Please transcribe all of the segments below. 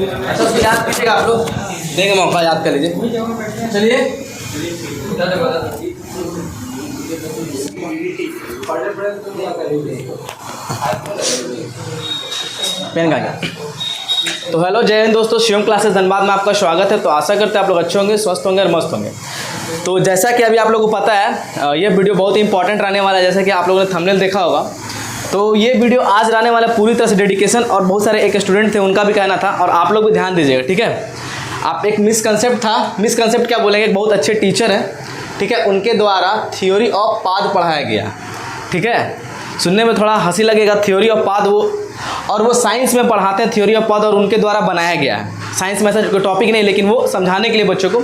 अच्छा उसको याद कीजिएगा आप लोग, देंगे मौका, याद कर लीजिए। चलिए पेन का। तो हेलो जय हिंद दोस्तों, शिवम क्लासेस धनबाद में आपका स्वागत है। तो आशा करते हैं आप लोग अच्छे होंगे, स्वस्थ होंगे और मस्त होंगे। तो जैसा कि अभी आप लोगों को पता है, ये वीडियो बहुत ही इंपॉर्टेंट रहने वाला है, जैसा कि आप लोगों ने थंबनेल देखा होगा। तो ये वीडियो आज रहने वाला पूरी तरह से डेडिकेशन, और बहुत सारे एक स्टूडेंट थे उनका भी कहना था, और आप लोग भी ध्यान दीजिएगा, ठीक है। आप एक मिसकंसेप्ट था, मिसकंसेप्ट क्या बोलेंगे, एक बहुत अच्छे टीचर हैं, ठीक है, उनके द्वारा थ्योरी ऑफ पाथ पढ़ाया गया, ठीक है। सुनने में थोड़ा हंसी लगेगा, थ्योरी ऑफ पाथ, वो साइंस में पढ़ाते हैं थ्योरी ऑफ पाथ, और उनके द्वारा बनाया गया है। साइंस में ऐसा कोई टॉपिक नहीं, लेकिन वो समझाने के लिए बच्चों को।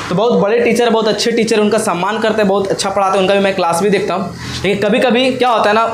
तो बहुत बड़े टीचर, बहुत अच्छे टीचर, उनका सम्मान करते हैं, बहुत अच्छा पढ़ाते हैं, उनका भी मैं क्लास भी देखता हूँ। लेकिन कभी कभी क्या होता है ना,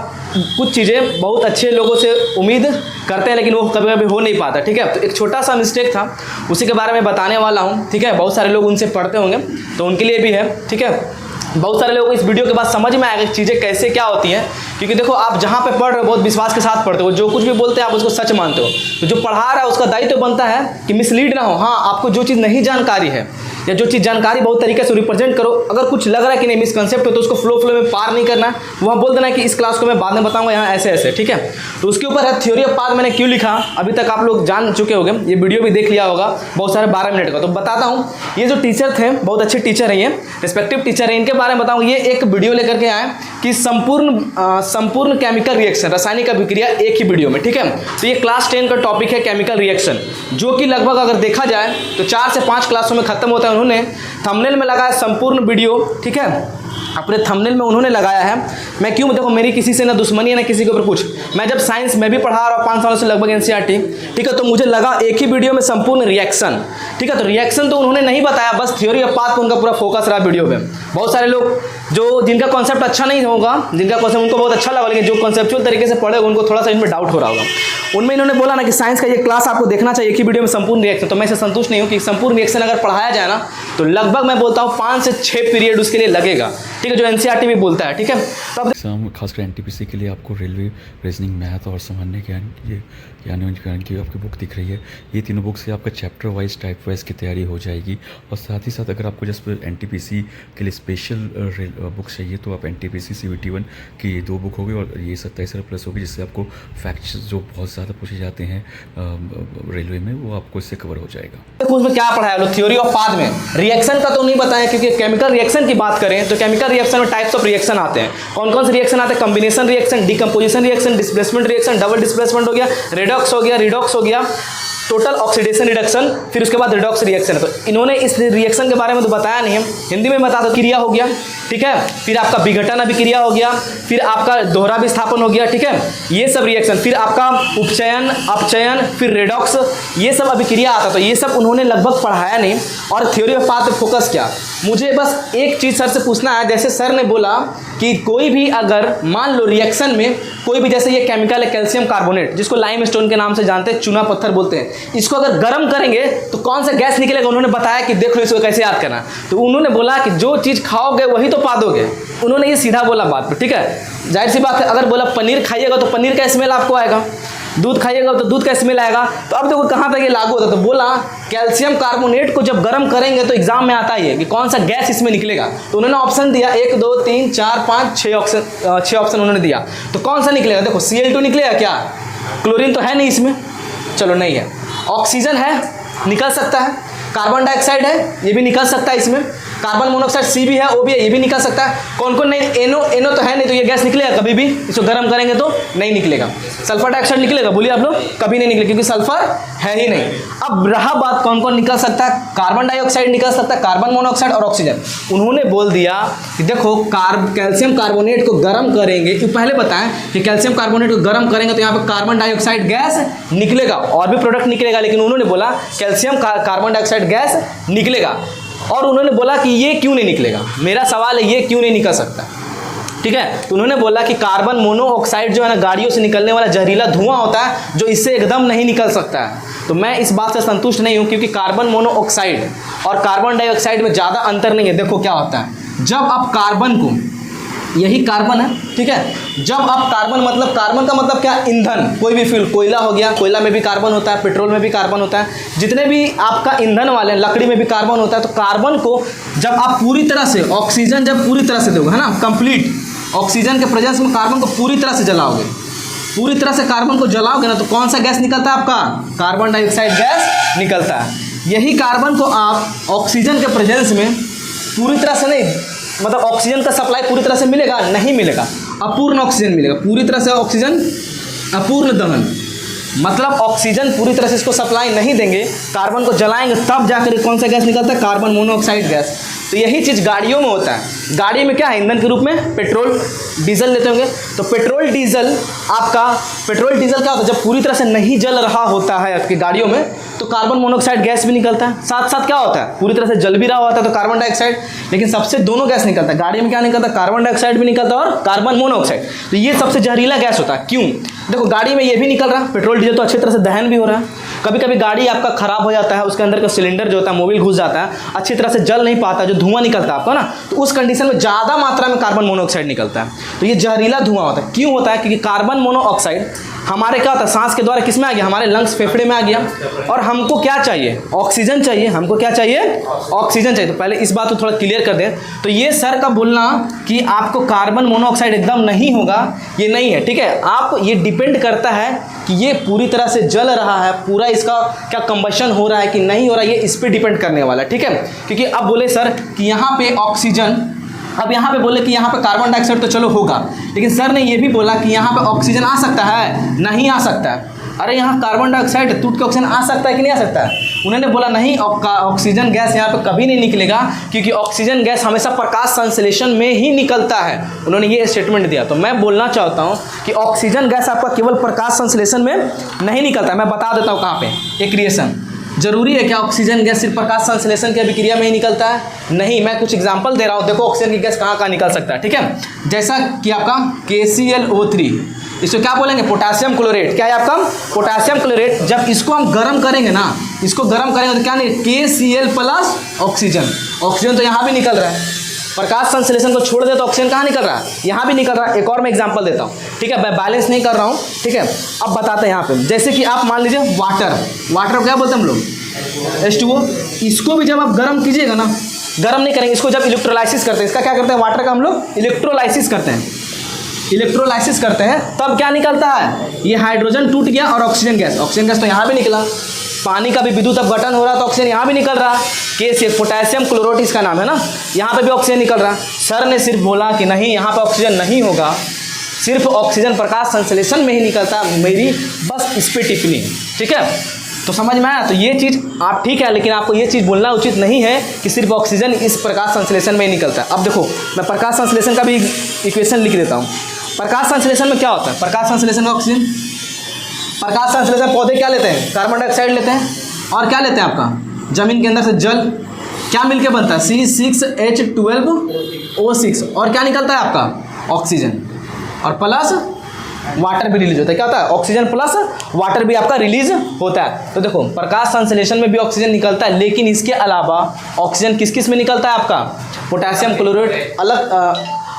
कुछ चीज़ें बहुत अच्छे लोगों से उम्मीद करते हैं, लेकिन वो कभी कभी हो नहीं पाता, ठीक है। तो एक छोटा सा मिस्टेक था, उसी के बारे में बताने वाला हूँ, ठीक है। बहुत सारे लोग उनसे पढ़ते होंगे, तो उनके लिए भी है, ठीक है। बहुत सारे लोगों को इस वीडियो के बाद समझ में आएगा चीज़ें कैसे क्या होती हैं, क्योंकि देखो आप जहाँ पे पढ़ रहे हो बहुत विश्वास के साथ पढ़ते हो, जो कुछ भी बोलते हैं आप उसको सच मानते हो। तो जो पढ़ा रहा है उसका दायित्व बनता है कि मिसलीड ना हो। हाँ, आपको जो चीज़ नहीं जानकारी है, या जो चीज़ जानकारी बहुत तरीके से रिप्रेजेंट करो। अगर कुछ लग रहा है कि नहीं मिसकंसेप्ट हो, तो उसको फ्लो में पार नहीं करना है, वहाँ बोल देना कि इस क्लास को मैं बाद में बताऊंगा, यहाँ ऐसे ऐसे, ठीक है। तो उसके ऊपर है थ्योरी ऑफ पाथ। मैंने क्यों लिखा अभी तक आप लोग जान चुके होंगे, ये वीडियो भी देख लिया होगा बहुत सारे 12 मिनट का। तो बताता हूँ, ये जो टीचर थे बहुत अच्छे टीचर हैं, ये रिस्पेक्टिव टीचर हैं, इनके बारे में बताऊँ। ये एक वीडियो लेकर के आए कि संपूर्ण केमिकल रिएक्शन, रासायनिक अभिक्रिया, एक ही वीडियो में, ठीक है। तो ये क्लास 10 का टॉपिक है केमिकल रिएक्शन, जो कि लगभग अगर देखा जाए तो 4 से 5 क्लासों में खत्म होता है। उन्होंने थंबनेल में लगाया संपूर्ण वीडियो, ठीक है, अपने थंबनेल में उन्होंने लगाया है। मैं क्यों, देखो मेरी किसी से ना दुश्मनी है ना किसी के ऊपर कुछ। मैं जब साइंस में भी पढ़ा रहा हूँ 5 सालों से लगभग एनसीईआरटी, ठीक है, तो मुझे लगा एक ही वीडियो में संपूर्ण रिएक्शन, ठीक है। तो रिएक्शन तो उन्होंने नहीं बताया, बस थ्योरी ऑफ पाथ पर उनका पूरा फोकस रहा वीडियो में। बहुत सारे लोग जिनका कॉन्सेप्ट अच्छा नहीं होगा, जिनका कॉन्सेप्ट उनको बहुत अच्छा लगा, लेकिन जो कॉन्सेप्चुअल तरीके से पढ़े उनको थोड़ा सा इनमें डाउट हो रहा होगा। उनमें इन्होंने बोला ना कि साइंस का ये क्लास आपको देखना चाहिए एक ही वीडियो में संपूर्ण रिएक्शन। तो मैं इसे संतुष्ट नहीं हूँ कि संपूर्ण रिएक्शन अगर पढ़ाया जाए ना, तो लगभग मैं बोलता हूँ 5 से 6 पीरियड उसके लिए लगेगा, ठीक है, जो एनसीईआरटी भी बोलता है, ठीक है। तो अब खासकर एनटीपीसी के लिए आपको रेलवे, रीजनिंग, मैथ और सामान्य ज्ञान, ये ज्ञान की आपकी बुक दिख रही है। ये तीनों बुक से आपका चैप्टर वाइज, टाइप वाइज की तैयारी हो जाएगी। और साथ ही साथ अगर आपको जस्ट एनटीपीसी के लिए स्पेशल बुक चाहिए, तो आप एनटीपीसी CVT 1 की 2 बुक होगी, और ये 27+ होगी, जिससे आपको फैक्ट्स जो बहुत ज़्यादा पूछे जाते हैं रेलवे में, वो आपको इससे कवर हो जाएगा। उसमें क्या पढ़ाया लोग थ्योरी ऑफ पाथ में, रिएक्शन का तो नहीं बताया, क्योंकि केमिकल रिएक्शन की बात करें तो केमिकल रिएक्शन में टाइप्स ऑफ रिएक्शन आते हैं। कौन कौन से रिएक्शन आते हैं, combination reaction, decomposition reaction, displacement reaction, double displacement हो गया, रेडॉक्स हो गया, रिडॉक्स हो गया, टोटल ऑक्सीडेशन रिडक्शन, फिर उसके बाद रिडॉक्स रिएक्शन है। तो इन्होंने इस रिएक्शन के बारे में तो बताया नहीं है, हिंदी में बता दो, क्रिया हो गया, ठीक है, फिर आपका विघटन अभिक्रिया हो गया, फिर आपका दोहरा विस्थापन हो गया, ठीक है, ये सब रिएक्शन, फिर आपका उपचयन, अपचयन, फिर रेडॉक्स, ये सब अभिक्रिया आता। तो ये सब उन्होंने लगभग पढ़ाया नहीं, और थ्योरी ऑफ पाथ पे फोकस किया। मुझे बस एक चीज़ सर से पूछना है, जैसे सर ने बोला कि कोई भी अगर मान लो रिएक्शन में कोई भी, जैसे ये केमिकल है कैल्शियम कार्बोनेट, जिसको लाइमस्टोन के नाम से जानते हैं, चूना पत्थर बोलते हैं, इसको अगर गर्म करेंगे तो कौन सा गैस निकलेगा। उन्होंने बताया कि देख लो इसको कैसे याद करना। तो उन्होंने बोला कि जो चीज़ खाओगे वही तो पादोगे। उन्होंने ये सीधा बोला बात पे, ठीक है। जाहिर सी बात है, अगर बोला पनीर खाइएगा तो पनीर का स्मेल आपको आएगा, दूध खाइएगा तो दूध का स्मेल आएगा। तो अब देखो कहाँ तक ये लागू होता है। तो बोला कैल्शियम कार्बोनेट को जब गर्म करेंगे तो एग्जाम में आता ही है कि कौन सा गैस इसमें निकलेगा। तो उन्होंने ऑप्शन दिया 1 2 3 4 5 6 ऑप्शन उन्होंने दिया। तो कौन सा निकलेगा, देखो Cl2 निकलेगा क्या, क्लोरीन तो है नहीं इसमें, चलो नहीं है, ऑक्सीजन है निकल सकता है, कार्बन डाइऑक्साइड है ये भी निकल सकता है इसमें, कार्बन मोनोऑक्साइड C भी है O भी है ये भी निकल सकता है। कौन कौन नहीं, NO तो है नहीं, तो ये गैस निकलेगा कभी भी, इसको गर्म करेंगे तो नहीं निकलेगा। सल्फर डाइऑक्साइड निकलेगा, बोलिए आप लोग, कभी नहीं निकलेगा, क्योंकि सल्फर है ही नहीं। अब रहा बात कौन कौन निकल सकता है, कार्बन डाइऑक्साइड निकल सकता है, कार्बन मोनोऑक्साइड और ऑक्सीजन। उन्होंने बोल दिया कि देखो कैल्शियम कार्बोनेट को गर्म करेंगे, क्यों पहले बताएं कि कैल्शियम कार्बोनेट को गर्म करेंगे तो यहाँ पर कार्बन डाइऑक्साइड गैस निकलेगा, और भी प्रोडक्ट निकलेगा, लेकिन उन्होंने बोला कैल्शियम कार्बन डाइऑक्साइड गैस निकलेगा। और उन्होंने बोला कि ये क्यों नहीं निकलेगा, मेरा सवाल है ये क्यों नहीं निकल सकता, ठीक है। तो उन्होंने बोला कि कार्बन मोनोऑक्साइड जो है ना, गाड़ियों से निकलने वाला जहरीला धुआं होता है, जो इससे एकदम नहीं निकल सकता है। तो मैं इस बात से संतुष्ट नहीं हूँ, क्योंकि कार्बन मोनोऑक्साइड और कार्बन डाइऑक्साइड में ज़्यादा अंतर नहीं है। देखो क्या होता है, जब आप कार्बन को यही कार्बन है, ठीक है। जब आप कार्बन कार्बन का मतलब क्या, ईंधन, कोई भी फ्यूल, कोयला हो गया, कोयला में भी कार्बन होता है, पेट्रोल में भी कार्बन होता है, जितने भी आपका ईंधन वाले हैं, लकड़ी में भी कार्बन होता है। तो कार्बन को जब आप पूरी तरह से ऑक्सीजन जब पूरी तरह से दोगे, है ना, कंप्लीट ऑक्सीजन के प्रेजेंस में कार्बन को पूरी तरह से जलाओगे, पूरी तरह से कार्बन को जलाओगे ना, तो कौन सा गैस निकलता है आपका, कार्बन डाइऑक्साइड गैस निकलता है। यही कार्बन को आप ऑक्सीजन के प्रेजेंस में पूरी तरह से नहीं, मतलब ऑक्सीजन का सप्लाई पूरी तरह से मिलेगा, नहीं मिलेगा, अपूर्ण ऑक्सीजन मिलेगा। पूरी तरह से ऑक्सीजन अपूर्ण दहन, मतलब ऑक्सीजन पूरी तरह से इसको सप्लाई नहीं देंगे, कार्बन को जलाएंगे तब जाकर कौन सा गैस निकलता है, कार्बन मोनोऑक्साइड गैस। तो यही चीज़ गाड़ियों में होता है। गाड़ी में क्या है, ईंधन के रूप में पेट्रोल डीजल लेते होंगे। तो पेट्रोल डीजल क्या होता है, जब पूरी तरह से नहीं जल रहा होता है आपकी गाड़ियों में, तो कार्बन मोनोऑक्साइड गैस भी निकलता है। साथ साथ क्या होता है, पूरी तरह से जल भी रहा होता है तो कार्बन डाइऑक्साइड, लेकिन सबसे दोनों गैस निकलता है। गाड़ी में क्या निकलता है, कार्बन डाइऑक्साइड भी निकलता है और कार्बन मोनोऑक्साइड। तो ये सबसे जहरीला गैस होता है। क्यों, देखो गाड़ी में ये भी निकल रहा है, पेट्रोल डीजल तो अच्छी तरह से दहन भी हो रहा है। कभी कभी गाड़ी आपका खराब हो जाता है, उसके अंदर का सिलेंडर जो होता है, मोबिल घुस जाता है, अच्छी तरह से जल नहीं पाता, जो धुआं निकलता है आपका ना, तो उस कंडीशन में ज़्यादा मात्रा में कार्बन मोनोऑक्साइड निकलता है। तो ये जहरीला धुआं होता है। क्यों होता है, क्योंकि कार्बन मोनोऑक्साइड हमारे क्या होता है, सांस के द्वारा किस में आ गया, हमारे लंग्स, फेफड़े में आ गया, और हमको क्या चाहिए, ऑक्सीजन चाहिए। हमको क्या चाहिए, ऑक्सीजन चाहिए। तो पहले इस बात को थोड़ा क्लियर कर दें। तो ये सर का बोलना कि आपको कार्बन मोनोऑक्साइड एकदम नहीं होगा, ये नहीं है, ठीक है। आप ये डिपेंड करता है कि ये पूरी तरह से जल रहा है, पूरा इसका क्या कंबशन हो रहा है कि नहीं हो रहा है, ये इस पर डिपेंड करने वाला है, ठीक है। क्योंकि अब बोले सर कि यहाँ पे ऑक्सीजन, अब यहाँ पे बोले कि यहाँ पे कार्बन डाइऑक्साइड तो चलो होगा, लेकिन सर ने ये भी बोला कि यहाँ पे ऑक्सीजन आ सकता है, नहीं आ सकता है। अरे यहाँ कार्बन डाइऑक्साइड टूट के ऑक्सीजन आ सकता है कि नहीं आ सकता है, उन्होंने बोला नहीं, ऑक्सीजन गैस यहाँ पे कभी नहीं निकलेगा, क्योंकि ऑक्सीजन गैस हमेशा प्रकाश संश्लेषण में ही निकलता है। उन्होंने ये स्टेटमेंट दिया। तो मैं बोलना चाहता हूँ कि ऑक्सीजन गैस आपका केवल प्रकाश संश्लेषण में नहीं निकलता है। मैं बता देता हूँ कहाँ पे, एक रिएक्शन। जरूरी है क्या ऑक्सीजन गैस सिर्फ प्रकाश संश्लेषण की अभिक्रिया में ही निकलता है? नहीं, मैं कुछ एग्जांपल दे रहा हूँ। देखो ऑक्सीजन की गैस कहाँ कहाँ निकल सकता है, ठीक है। जैसा कि आपका KClO3, इसको क्या बोलेंगे, पोटासियम क्लोरेट। क्या है आपका, पोटासियम क्लोरेट। जब इसको हम गर्म करेंगे ना, इसको गर्म करेंगे तो क्या नहीं, KCl प्लस ऑक्सीजन। ऑक्सीजन तो यहाँ भी निकल रहा है, प्रकाश संश्लेषण को छोड़ दे तो ऑक्सीजन कहाँ निकल रहा है, यहाँ भी निकल रहा है। एक और मैं एग्जांपल देता हूँ, ठीक है, मैं बैलेंस नहीं कर रहा हूँ, ठीक है। अब बताते हैं यहाँ पे, जैसे कि आप मान लीजिए वाटर क्या बोलते हैं हम लोग, H2O। इसको भी जब आप गर्म कीजिएगा ना, गर्म नहीं करेंगे, इसको जब इलेक्ट्रोलाइसिस करते हैं, इसका क्या करते हैं, वाटर का हम लोग इलेक्ट्रोलाइसिस करते हैं, तब क्या निकलता है, ये हाइड्रोजन टूट गया और ऑक्सीजन गैस तो यहाँ भी निकला। पानी का भी विद्युत अपघटन हो रहा तो ऑक्सीजन यहाँ भी निकल रहा। KCl पोटेशियम क्लोराइड इसका नाम है ना, यहाँ पे भी ऑक्सीजन निकल रहा। सर ने सिर्फ बोला कि नहीं, यहाँ पे ऑक्सीजन नहीं होगा, सिर्फ ऑक्सीजन प्रकाश संश्लेषण में ही निकलता। मेरी बस इस पर टिप्पणी, ठीक है। तो समझ में आया। तो ये चीज़ आप ठीक है, लेकिन आपको ये चीज़ बोलना उचित नहीं है कि सिर्फ ऑक्सीजन इस प्रकाश संश्लेषण में ही निकलता है। अब देखो मैं प्रकाश संश्लेषण का भी इक्वेशन लिख देता हूँ। प्रकाश संश्लेषण में क्या होता है, प्रकाश संश्लेषण में ऑक्सीजन, प्रकाश संश्लेषण पौधे क्या लेते हैं, कार्बन डाइऑक्साइड लेते हैं, और क्या लेते हैं आपका जमीन के अंदर से जल, क्या मिलके बनता है, C6H12O6, और क्या निकलता है आपका ऑक्सीजन, और प्लस वाटर भी रिलीज होता है। क्या होता है, ऑक्सीजन प्लस वाटर भी आपका रिलीज होता है। तो देखो प्रकाश संश्लेषण में भी ऑक्सीजन निकलता है, लेकिन इसके अलावा ऑक्सीजन किस किस में निकलता है आपका, पोटेशियम क्लोराइड, अलग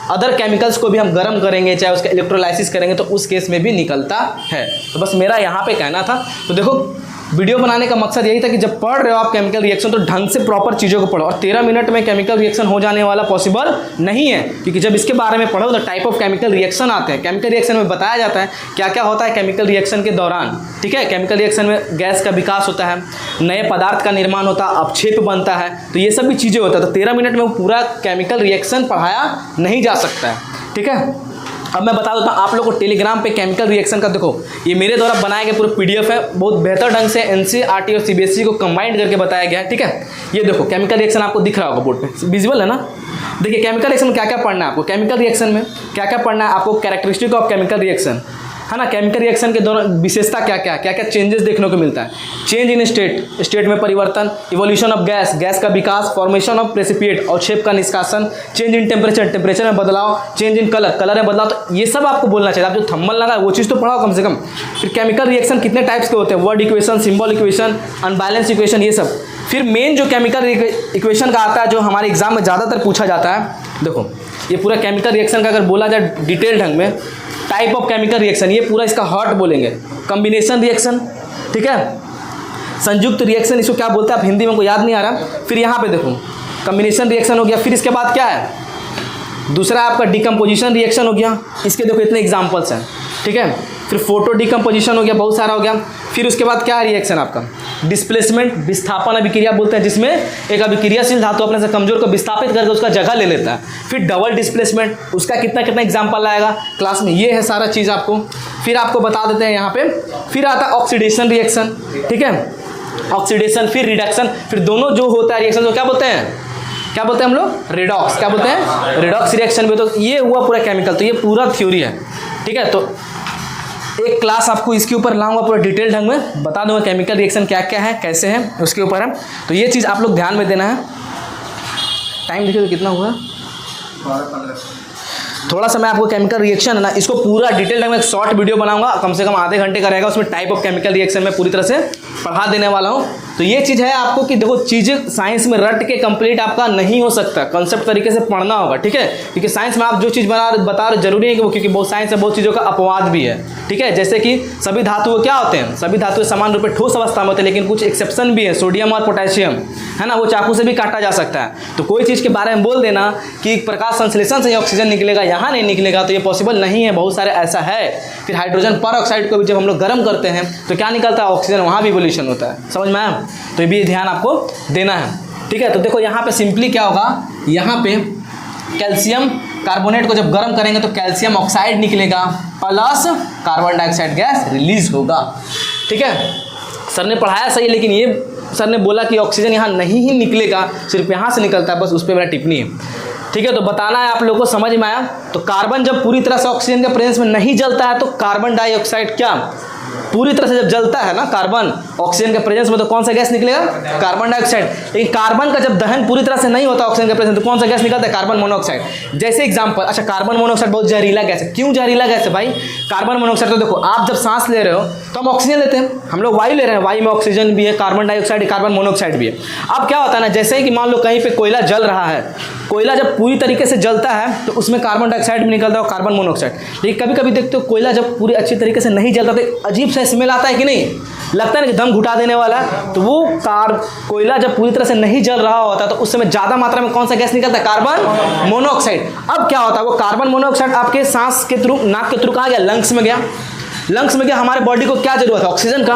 अदर केमिकल्स को भी हम गर्म करेंगे, चाहे उसका इलेक्ट्रोलाइसिस करेंगे, तो उस केस में भी निकलता है। तो बस मेरा यहाँ पे कहना था। तो देखो वीडियो बनाने का मकसद यही था कि जब पढ़ रहे हो आप केमिकल रिएक्शन तो ढंग से प्रॉपर चीज़ों को पढ़ो। और 13 मिनट में केमिकल रिएक्शन हो जाने वाला पॉसिबल नहीं है, क्योंकि जब इसके बारे में पढ़ो तो टाइप ऑफ केमिकल रिएक्शन आते हैं। केमिकल रिएक्शन में बताया जाता है क्या क्या होता है केमिकल रिएक्शन के दौरान, ठीक है। केमिकल रिएक्शन में गैस का विकास होता है, नए पदार्थ का निर्माण होता है, अपक्षेप बनता है, तो ये सब भी चीज़ें होता है। तो 13 मिनट में वो पूरा केमिकल रिएक्शन पढ़ाया नहीं जा सकता है, ठीक है। अब मैं बता देता हूँ आप लोग को टेलीग्राम पे केमिकल रिएक्शन का, देखो ये मेरे द्वारा बनाया गया पूरा PDF है, बहुत बेहतर ढंग से NCERT और CBSE को कंबाइंड करके बताया गया है, ठीक है। ये देखो केमिकल रिएक्शन आपको दिख रहा होगा बोर्ड पे, विजुअल है ना। देखिए केमिकल रिएक्शन में क्या क्या पढ़ना है आपको, केमिकल रिएक्शन में क्या क्या पढ़ना है आपको, कैरेक्टरिस्टिक ऑफ केमिकल रिएक्शन, है ना। केमिकल रिएक्शन के दौरान विशेषता क्या क्या चेंजेस देखने को मिलता है, चेंज इन स्टेट में परिवर्तन, इवोल्यूशन ऑफ गैस का विकास, फॉर्मेशन ऑफ प्रेसिपिएट, अवक्षेप का निष्कासन, चेंज इन टेम्परेचर में बदलाव, चेंज इन कलर में बदलाव। तो ये सब आपको बोलना चाहिए। आप जो थंबनेल लगा वो चीज़ तो पढ़ाओ कम से कम। फिर केमिकल रिएक्शन कितने टाइप्स के होते हैं, word equation, symbol equation, unbalance equation, ये सब। फिर मेन जो केमिकल इक्वेशन का आता है जो हमारे एग्जाम में ज़्यादातर पूछा जाता है, देखो ये पूरा केमिकल रिएक्शन का अगर बोला जाए डिटेल ढंग में, टाइप ऑफ केमिकल रिएक्शन, ये पूरा इसका हॉट बोलेंगे। कॉम्बिनेशन रिएक्शन, ठीक है, संयुक्त रिएक्शन इसको क्या बोलते हैं आप हिंदी में को याद नहीं आ रहा। फिर यहाँ पे देखो कॉम्बिनेशन रिएक्शन हो गया, फिर इसके बाद क्या है, दूसरा आपका डिकम्पोजिशन रिएक्शन हो गया। इसके देखो इतने एग्जाम्पल्स हैं, ठीक है। फिर फोटो डिकम्पोजिशन हो गया, बहुत सारा हो गया। फिर उसके बाद क्या है रिएक्शन आपका, डिस्प्लेसमेंट विस्थापन अभिक्रिया बोलते हैं, जिसमें एक अभिक्रियाशील धातु अपने से कमजोर को विस्थापित करके उसका जगह ले लेता है। फिर डबल डिस्प्लेसमेंट, उसका कितना कितना एग्जाम्पल आएगा क्लास में, ये है सारा चीज़ आपको। फिर आपको बता देते हैं यहाँ पे। फिर आता है ऑक्सीडेशन रिएक्शन, ठीक है, ऑक्सीडेशन, फिर रिडक्शन। फिर दोनों जो होता है रिएक्शन तो क्या बोलते हैं, क्या बोलते हैं हम लोग, रिडॉक्स। क्या बोलते हैं, रिडॉक्स रिएक्शन भी। तो ये हुआ पूरा केमिकल, तो ये पूरा थ्योरी है, ठीक है। तो एक क्लास आपको इसके ऊपर लाऊंगा, पूरा डिटेल ढंग में बता दूंगा केमिकल रिएक्शन क्या क्या है, कैसे है, उसके ऊपर है। तो ये चीज़ आप लोग ध्यान में देना है। टाइम देखिए तो कितना हुआ, थोड़ा सा मैं आपको केमिकल रिएक्शन है ना, इसको पूरा डिटेल ढंग में एक शॉर्ट वीडियो बनाऊंगा, कम से कम आधे घंटे का रहेगा। उसमें टाइप ऑफ केमिकल रिएक्शन में पूरी तरह से पढ़ा देने वाला हूँ। तो ये चीज़ है आपको कि देखो चीज़ें साइंस में रट के कंप्लीट आपका नहीं हो सकता, कंसेप्ट तरीके से पढ़ना होगा, ठीक है। क्योंकि साइंस में आप जो चीज़ बता रहे जरूरी है कि वो, क्योंकि बहुत साइंस में बहुत चीज़ों का अपवाद भी है, ठीक है। जैसे कि सभी धातु क्या होते हैं, सभी धातु समान रूप में ठोस अवस्था में होते हैं, लेकिन कुछ एक्सेप्शन भी है, सोडियम और पोटेशियम, है ना, वो चाकू से भी काटा जा सकता है। तो कोई चीज़ के बारे में बोल देना कि प्रकाश संश्लेषण से ऑक्सीजन निकलेगा, यहाँ नहीं निकलेगा, तो ये पॉसिबल नहीं है, बहुत सारे ऐसा है। फिर हाइड्रोजन पर ऑक्साइड को भी जब हम लोग गर्म करते हैं तो क्या निकलता है, ऑक्सीजन, वहाँ भी इवोल्यूशन होता है, समझ में आया। तो ये भी ध्यान आपको देना है, ठीक है। तो देखो यहाँ पे सिंपली क्या होगा, यहाँ पे कैल्शियम कार्बोनेट को जब गर्म करेंगे तो कैल्शियम ऑक्साइड निकलेगा plus carbon dioxide gas release होगा, ठीक है। सर ने पढ़ाया सही, लेकिन ये सर ने बोला कि ऑक्सीजन यहाँ नहीं ही निकलेगा, सिर्फ यहाँ से निकलता है, बस उस पर मेरा टिप्पणी है, ठीक है। तो बताना है आप लोगों को, समझ में आया। तो कार्बन जब पूरी तरह से ऑक्सीजन के प्रेजेंस में नहीं जलता है तो कार्बन डाइऑक्साइड क्या पूरी तरह से जब जलता है ना कार्बन ऑक्सीजन के प्रेजेंस में, तो कौन सा गैस निकलेगा, कार्बन डाइऑक्साइड। लेकिन कार्बन का जब दहन पूरी तरह से नहीं होता ऑक्सीजन के प्रेजेंस, तो कौन सा गैस निकलता है, कार्बन मोनोऑक्साइड। जैसे एग्जांपल, अच्छा कार्बन मोनोऑक्साइड बहुत जहरीला गैस है। क्यों जहरीला गैस है भाई कार्बन मोनोऑक्साइड? तो देखो आप जब सांस ले रहे हो तो हम ऑक्सीजन लेते हैं, हम लोग वायु ले रहे हैं, वायु में ऑक्सीजन भी है, कार्बन डाइऑक्साइड, कार्बन मोनोऑक्साइड भी है। अब क्या होता है ना, जैसे कि मान लो कहीं पे कोयला जल रहा है, कोयला जब पूरी तरीके से जलता है तो उसमें कार्बन डाइऑक्साइड भी निकलता है और कार्बन मोनोऑक्साइड। लेकिन कभी कभी देखते हो कोयला जब पूरी अच्छी तरीके से नहीं जलता तो अजीब सा स्मेल आता है कि नहीं, लगता है ना कि दम घुटा देने वाला है। तो वो कोयला जब पूरी तरह से नहीं जल रहा होता तो उस समय ज़्यादा मात्रा में कौन सा गैस निकलता है, कार्बन मोनोऑक्साइड। अब क्या होता है, वो कार्बन मोनोऑक्साइड आपके सांस के थ्रू, नाक के थ्रू कहाँ गया, लंग्स में गया। लंग्स में गया, हमारे बॉडी को क्या जरूरत है, ऑक्सीजन का।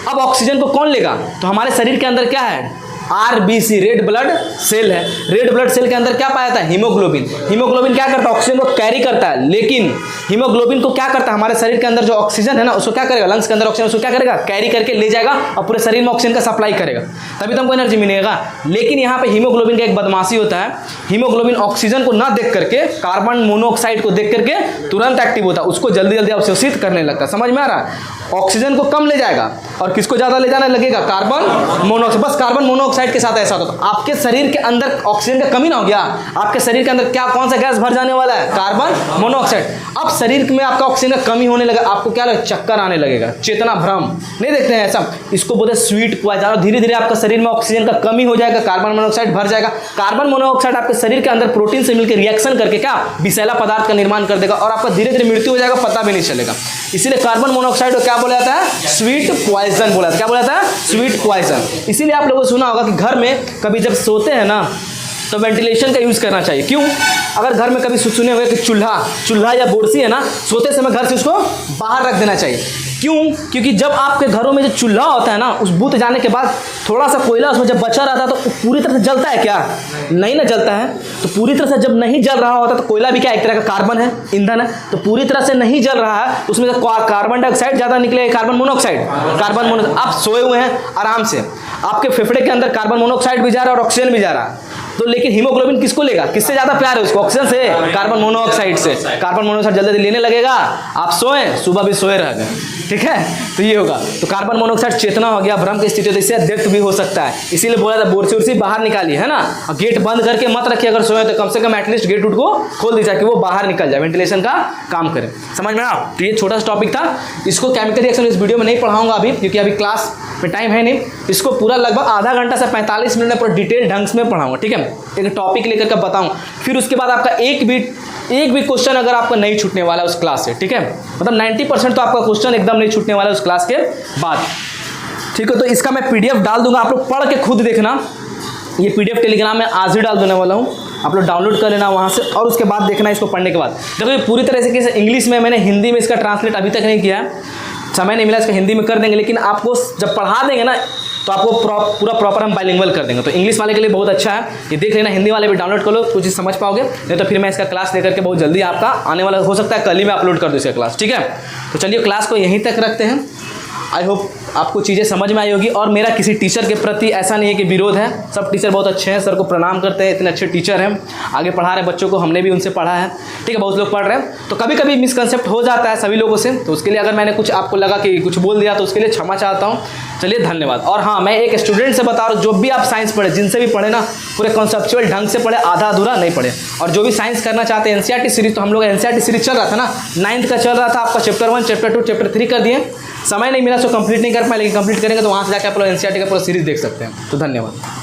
अब ऑक्सीजन को कौन लेगा, तो हमारे शरीर के अंदर क्या है, RBC रेड ब्लड सेल है। रेड ब्लड सेल के अंदर क्या पाया जाता है, हीमोग्लोबिन। हीमोग्लोबिन क्या करता है, ऑक्सीजन को कैरी करता है। लेकिन हीमोग्लोबिन को क्या करता है, हमारे शरीर के अंदर जो ऑक्सीजन है ना उसको क्या करेगा, लंग्स के अंदर ऑक्सीजन उसको क्या करेगा, कैरी करके ले जाएगा और पूरे शरीर में ऑक्सीजन का सप्लाई करेगा, तभी तो हमको एनर्जी मिलेगा। लेकिन यहाँ पे हीमोग्लोबिन का एक बदमाशी होता है, हीमोग्लोबिन ऑक्सीजन को ना देख करके कार्बन मोनोऑक्साइड को देख करके तुरंत एक्टिव होता है, उसको जल्दी जल्दी अवशोषित करने लगता है। समझ में आ रहा है, ऑक्सीजन को कम ले जाएगा और किसको ज्यादा ले जाने लगेगा, कार्बन मोनोऑक्साइड। बस कार्बन मोनोऑक्साइड के साथ ऐसा होता है। तो आपके शरीर के अंदर ऑक्सीजन का कमी ना हो गया, आपके शरीर के अंदर क्या कौन सा गैस भर जाने वाला है, कार्बन मोनोऑक्साइड। अब शरीर में आपका ऑक्सीजन का कमी होने लगा, आपको क्या लगेगा, चक्कर आने लगेगा, चेतना भ्रम, नहीं देखते हैं ऐसा, इसको बोलते हैं स्वीट पॉइजन। धीरे धीरे आपका शरीर में ऑक्सीजन का कमी हो जाएगा, कार्बन मोनोऑक्साइड भर जाएगा। कार्बन मोनोऑक्साइड आपके शरीर के अंदर प्रोटीन से मिलकर रिएक्शन करके क्या विषैला पदार्थ का निर्माण कर देगा और आपका धीरे धीरे मृत्यु हो जाएगा, पता भी नहीं चलेगा। इसीलिए कार्बन मोनोऑक्साइड को क्या बोला जाता है, स्वीट पॉइजन बोला जाता है। क्या बोला जाता है, स्वीट पॉइजन। इसीलिए आप लोगों ने सुना होगा कि घर में कभी जब सोते हैं ना तो वेंटिलेशन का यूज़ करना चाहिए। क्यों, अगर घर में कभी सुने हुए कि चूल्हा या बोरसी है ना, सोते समय घर से उसको बाहर रख देना चाहिए। क्यों, क्योंकि जब आपके घरों में जो चूल्हा होता है ना, उस बुझ जाने के बाद थोड़ा सा कोयला उसमें जब बचा रहता है तो पूरी तरह से जलता है क्या, नहीं ना जलता है। तो पूरी तरह से जब नहीं जल रहा होता तो कोयला भी क्या एक तरह का कार्बन है, ईंधन है। तो पूरी तरह से नहीं जल रहा है, उसमें से कार्बन डाइऑक्साइड ज़्यादा निकलेगा, कार्बन मोनोऑक्साइड। आप सोए हुए हैं आराम से, आपके फेफड़े के अंदर कार्बन मोनोऑक्साइड भी जा रहा है और ऑक्सीजन भी जा रहा है। तो लेकिन हीमोग्लोबिन किसको लेगा, किससे ज़्यादा प्यार है उसको, ऑक्सीजन से, कार्बन मोनोऑक्साइड से। कार्बन मोनोऑक्साइड जल्दी लेने लगेगा, आप सोएं, सुबह भी सोए रह गए, ठीक है। तो ये होगा, तो कार्बन मोनोऑक्साइड चेतना हो गया, भ्रम की स्थिति होती है, इससे डेथ भी हो सकता है। इसीलिए बोला था बोरसी उर्सी बाहर निकालिए, है ना, और गेट बंद करके मत रखिए। अगर सोए तो कम से कम एटलीस्ट गेट उट को खोल दीजिए कि वो बाहर निकल जाए, वेंटिलेशन का काम करे। समझ में आया। तो ये छोटा सा टॉपिक था, इसको केमिकल रिएक्शन इस वीडियो में नहीं पढ़ाऊंगा अभी, क्योंकि अभी क्लास में टाइम है नहीं। इसको पूरा लगभग आधा घंटा से 45 मिनट में पूरा डिटेल ढंग से पढ़ाऊंगा, ठीक है। एक टॉपिक लेकर के बताऊं, फिर उसके बाद आपका एक भी क्वेश्चन अगर आपका नहीं छूटने वाला है उस क्लास से, ठीक है, मतलब 90% तो आपका क्वेश्चन एकदम नहीं छूटने वाला है उस क्लास के बाद, ठीक है। तो इसका मैं PDF डाल दूंगा, आप लोग पढ़ के खुद देखना। ये PDF टेलीग्राम में आज ही डाल देने वाला हूँ, आप लोग डाउनलोड कर लेना वहाँ से, और उसके बाद देखना इसको पढ़ने के बाद। देखो ये पूरी तरह से कैसे इंग्लिश में, मैंने हिंदी में इसका ट्रांसलेट अभी तक नहीं किया है, समय नहीं मिला, इसका हिंदी में कर देंगे, लेकिन आपको जब पढ़ा देंगे ना तो आपको पूरा प्रॉपर हम बाइलिंगुअल कर देंगे। तो इंग्लिश वाले के लिए बहुत अच्छा है, ये देख लेना, हिंदी वाले भी डाउनलोड कर लो, कुछ चीज़ समझ पाओगे, नहीं तो फिर मैं इसका क्लास लेकर के बहुत जल्दी आपका आने वाला, हो सकता है कल ही मैं अपलोड कर दूँ इसका क्लास, ठीक है। तो चलिए क्लास को यहीं तक रखते हैं। आई होप आपको चीज़ें समझ में आई होगी, और मेरा किसी टीचर के प्रति ऐसा नहीं है कि विरोध है, सब टीचर बहुत अच्छे हैं, सर को प्रणाम करते हैं, इतने अच्छे टीचर हैं, आगे पढ़ा रहे बच्चों को, हमने भी उनसे पढ़ा है, ठीक है, बहुत लोग पढ़ रहे हैं। तो कभी कभी मिसकंसेप्ट हो जाता है सभी लोगों से, तो उसके लिए अगर मैंने कुछ आपको लगा कि कुछ बोल दिया तो उसके लिए क्षमा चाहता हूँ। चलिए धन्यवाद। और हाँ, मैं एक स्टूडेंट से बता रहा हूँ, जो भी आप साइंस पढ़े, जिनसे भी पढ़े ना, पूरे कॉन्सेप्चुअल ढंग से पढ़े, आधा अधूरा नहीं पढ़े। और जो भी साइंस करना चाहते हैं, NCERT सीरीज, तो हम लोग NCERT सीरीज चल रहा था ना, 9th का चल रहा था, आपका चैप्टर 1, चैप्टर 2, चैप्टर 3 कर दिए, समय नहीं मिला तो कंप्लीट नहीं कर पाए, लेकिन कंप्लीट करेंगे तो वहाँ से जाकर आप लोग NCERT का पूरा सीरीज देख सकते हैं। तो धन्यवाद।